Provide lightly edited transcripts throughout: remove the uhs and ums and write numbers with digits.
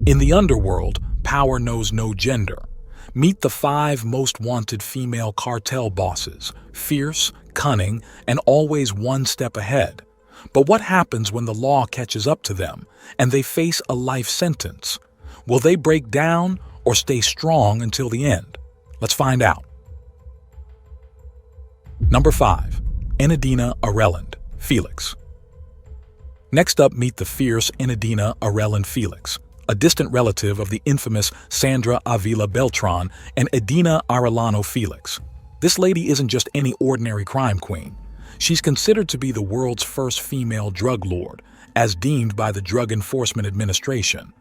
In the underworld, power knows no gender. Meet the 5 most wanted female cartel bosses: fierce, cunning, and always one step ahead. But what happens when the law catches up to them and they face a life sentence? Will they break down or stay strong until the end? Let's find out. Number 5. Enedina Arelland Felix. Next up, meet the fierce Enedina Arelland Felix, a distant relative of the infamous Sandra Avila Beltran and Edina Arellano Felix. This lady isn't just any ordinary crime queen. She's considered to be the world's first female drug lord, as deemed by the Drug Enforcement Administration.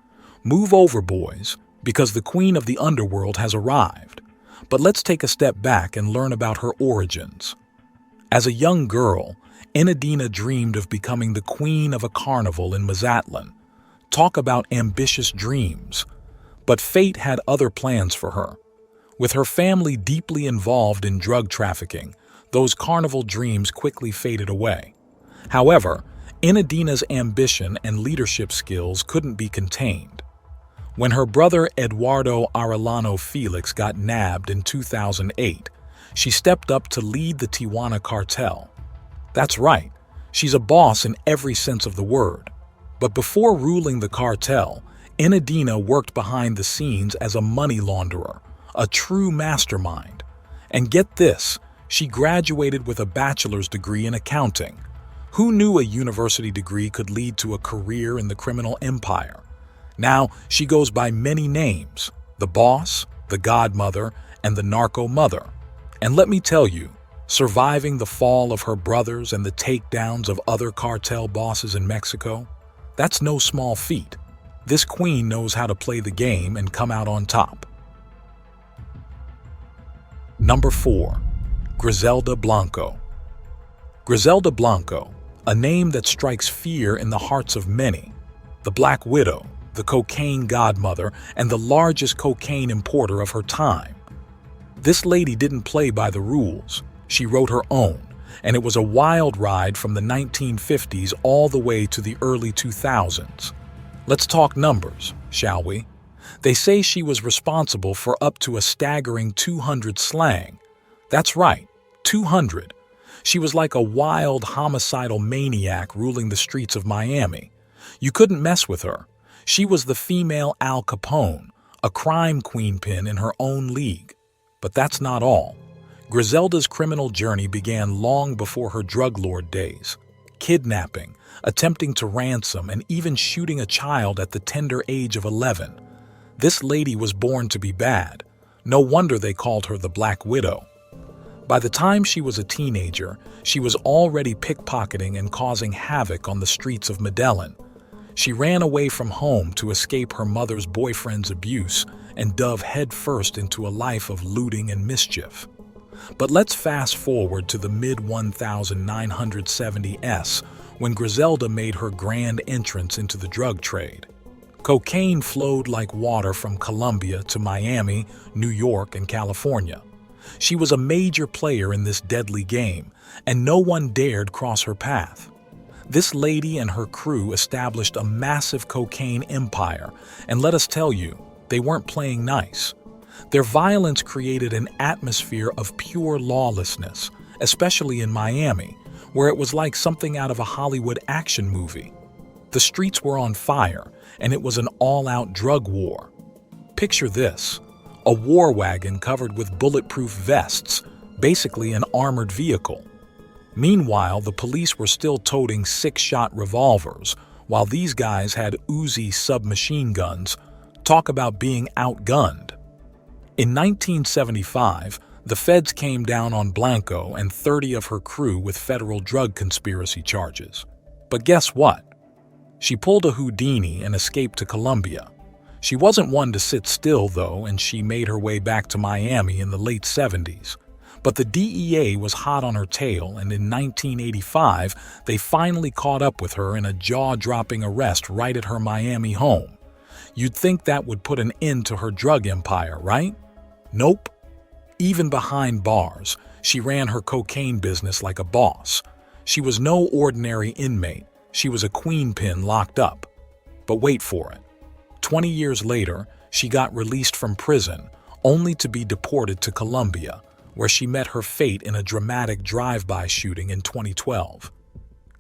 Move over, boys, because the queen of the underworld has arrived. But let's take a step back and learn about her origins. As a young girl, Enedina dreamed of becoming the queen of a carnival in Mazatlan. Talk about ambitious dreams. But fate had other plans for her. With her family deeply involved in drug trafficking, those carnival dreams quickly faded away. However, Enedina's ambition and leadership skills couldn't be contained. When her brother Eduardo Arellano Felix got nabbed in 2008, she stepped up to lead the Tijuana cartel. That's right, she's a boss in every sense of the word. But before ruling the cartel, Enedina worked behind the scenes as a money launderer, a true mastermind. And get this, she graduated with a bachelor's degree in accounting. Who knew a university degree could lead to a career in the criminal empire? Now she goes by many names: the boss, the godmother, and the narco mother. And let me tell you, surviving the fall of her brothers and the takedowns of other cartel bosses in Mexico, that's no small feat. This queen knows how to play the game and come out on top. Number 4. Griselda Blanco. Griselda Blanco, a name that strikes fear in the hearts of many. The Black Widow, the cocaine godmother, and the largest cocaine importer of her time. This lady didn't play by the rules. She wrote her own, and it was a wild ride from the 1950s all the way to the early 2000s. Let's talk numbers, shall we? They say she was responsible for up to a staggering 200 slang. That's right, 200. She was like a wild homicidal maniac ruling the streets of Miami. You couldn't mess with her. She was the female Al Capone, a crime queenpin in her own league. But that's not all. Griselda's criminal journey began long before her drug lord days. Kidnapping, attempting to ransom, and even shooting a child at the tender age of 11. This lady was born to be bad. No wonder they called her the Black Widow. By the time she was a teenager, she was already pickpocketing and causing havoc on the streets of Medellin. She ran away from home to escape her mother's boyfriend's abuse and dove headfirst into a life of looting and mischief. But let's fast forward to the mid-1970s when Griselda made her grand entrance into the drug trade. Cocaine flowed like water from Colombia to Miami, New York, and California. She was a major player in this deadly game, and no one dared cross her path. This lady and her crew established a massive cocaine empire, and let us tell you, they weren't playing nice. Their violence created an atmosphere of pure lawlessness, especially in Miami, where it was like something out of a Hollywood action movie. The streets were on fire, and it was an all-out drug war. Picture this: a war wagon covered with bulletproof vests, basically an armored vehicle. Meanwhile, the police were still toting 6-shot revolvers, while these guys had Uzi submachine guns. Talk about being outgunned. In 1975, the feds came down on Blanco and 30 of her crew with federal drug conspiracy charges. But guess what? She pulled a Houdini and escaped to Colombia. She wasn't one to sit still, though, and she made her way back to Miami in the late 70s. But the DEA was hot on her tail, and in 1985, they finally caught up with her in a jaw-dropping arrest right at her Miami home. You'd think that would put an end to her drug empire, right? Nope. Even behind bars, she ran her cocaine business like a boss. She was no ordinary inmate. She was a queenpin locked up. But wait for it. 20 years later, she got released from prison, only to be deported to Colombia, where she met her fate in a dramatic drive-by shooting in 2012.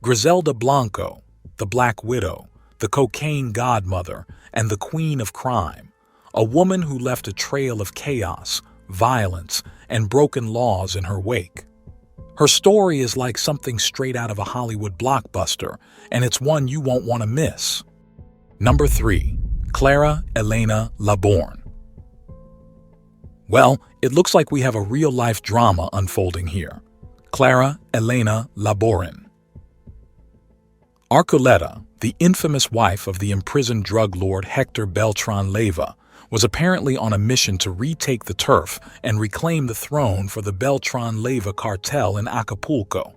Griselda Blanco, the Black Widow, the cocaine godmother, and the queen of crime, a woman who left a trail of chaos, violence, and broken laws in her wake. Her story is like something straight out of a Hollywood blockbuster, and it's one you won't want to miss. Number 3. Clara Elena Laborn. Well, it looks like we have a real-life drama unfolding here. Clara Elena Laborn. Archuleta, the infamous wife of the imprisoned drug lord Hector Beltran Leyva, was apparently on a mission to retake the turf and reclaim the throne for the Beltran Leyva cartel in Acapulco.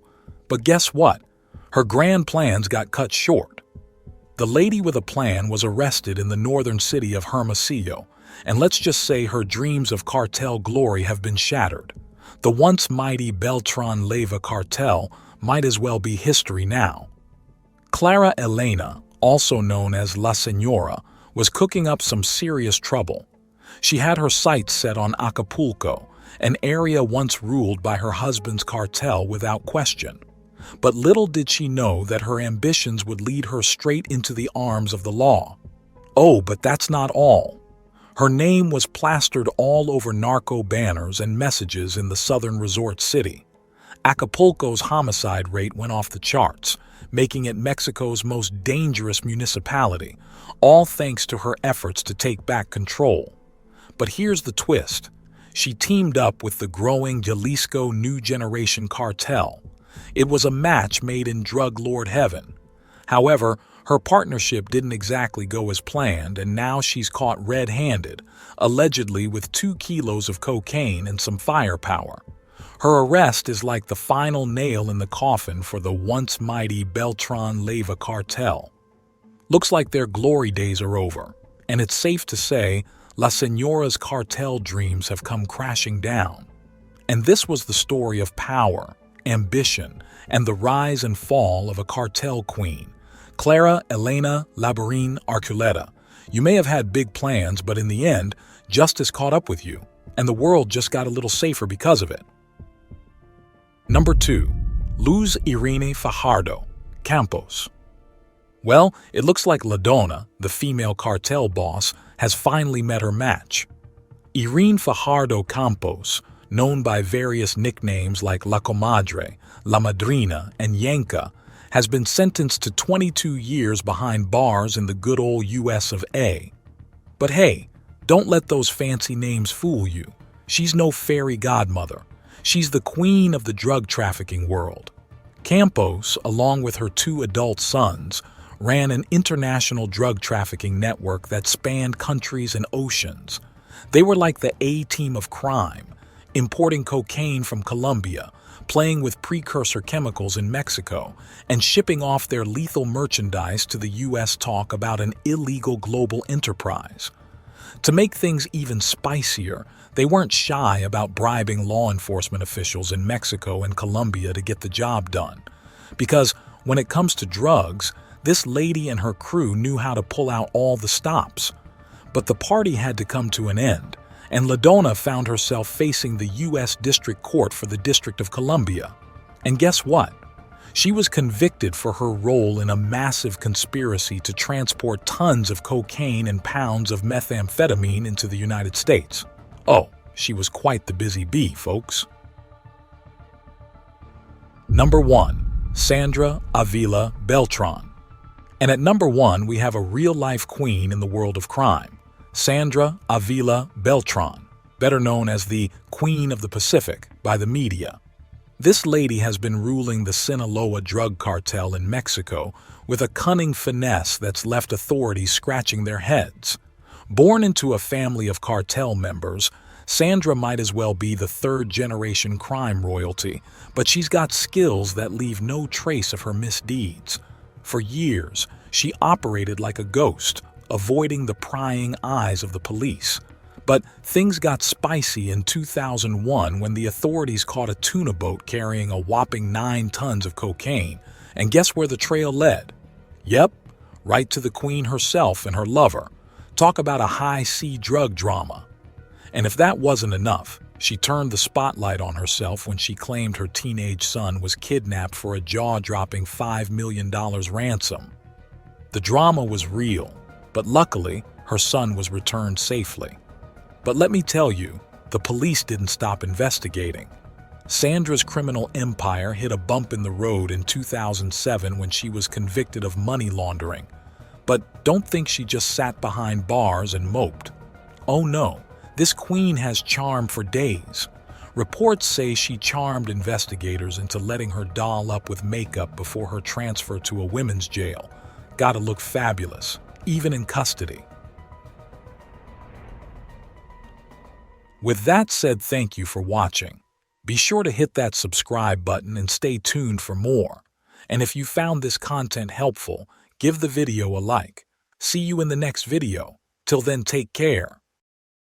But guess what? Her grand plans got cut short. The lady with a plan was arrested in the northern city of Hermosillo, and let's just say her dreams of cartel glory have been shattered. The once mighty Beltran Leyva cartel might as well be history now. Clara Elena, also known as La Señora, was cooking up some serious trouble. She had her sights set on Acapulco, an area once ruled by her husband's cartel without question. But little did she know that her ambitions would lead her straight into the arms of the law. Oh, but that's not all. Her name was plastered all over narco banners and messages in the southern resort city. Acapulco's homicide rate went off the charts, making it Mexico's most dangerous municipality, all thanks to her efforts to take back control. But here's the twist. She teamed up with the growing Jalisco New Generation cartel. It was a match made in drug lord heaven. However, her partnership didn't exactly go as planned, and now she's caught red-handed, allegedly with 2 kilos of cocaine and some firepower. Her arrest is like the final nail in the coffin for the once mighty Beltran Leyva cartel. Looks like their glory days are over, and it's safe to say La Señora's cartel dreams have come crashing down. And this was the story of power, ambition, and the rise and fall of a cartel queen, Clara Elena Laborn Archuleta. You may have had big plans, but in the end, justice caught up with you, and the world just got a little safer because of it. Number 2. Luz Irene Fajardo Campos. Well, it looks like La Donna, the female cartel boss, has finally met her match. Irene Fajardo Campos, known by various nicknames like La Comadre, La Madrina, and Yanka, has been sentenced to 22 years behind bars in the good old US of A. But hey, don't let those fancy names fool you. She's no fairy godmother. She's the queen of the drug trafficking world. Campos, along with her 2 adult sons, ran an international drug trafficking network that spanned countries and oceans. They were like the A-team of crime, importing cocaine from Colombia, playing with precursor chemicals in Mexico, and shipping off their lethal merchandise to the U.S. Talk about an illegal global enterprise. To make things even spicier, they weren't shy about bribing law enforcement officials in Mexico and Colombia to get the job done. Because when it comes to drugs, this lady and her crew knew how to pull out all the stops. But the party had to come to an end, and La Donna found herself facing the U.S. District Court for the District of Columbia. And guess what? She was convicted for her role in a massive conspiracy to transport tons of cocaine and pounds of methamphetamine into the United States. Oh, she was quite the busy bee, folks. Number 1. Sandra Avila Beltran. And at number 1, we have a real-life queen in the world of crime, Sandra Avila Beltran, better known as the Queen of the Pacific by the media. This lady has been ruling the Sinaloa drug cartel in Mexico with a cunning finesse that's left authorities scratching their heads. Born into a family of cartel members, Sandra might as well be the 3rd-generation crime royalty, but she's got skills that leave no trace of her misdeeds. For years, she operated like a ghost, avoiding the prying eyes of the police. But things got spicy in 2001 when the authorities caught a tuna boat carrying a whopping 9 tons of cocaine. And guess where the trail led? Yep, right to the queen herself and her lover. Talk about a high-C drug drama. And if that wasn't enough, she turned the spotlight on herself when she claimed her teenage son was kidnapped for a jaw-dropping $5 million ransom. The drama was real, but luckily, her son was returned safely. But let me tell you, the police didn't stop investigating. Sandra's criminal empire hit a bump in the road in 2007 when she was convicted of money laundering. But don't think she just sat behind bars and moped. Oh no, this queen has charm for days. Reports say she charmed investigators into letting her doll up with makeup before her transfer to a women's jail. Gotta look fabulous, even in custody. With that said, thank you for watching. Be sure to hit that subscribe button and stay tuned for more. And if you found this content helpful, give the video a like. See you in the next video. Till then, take care.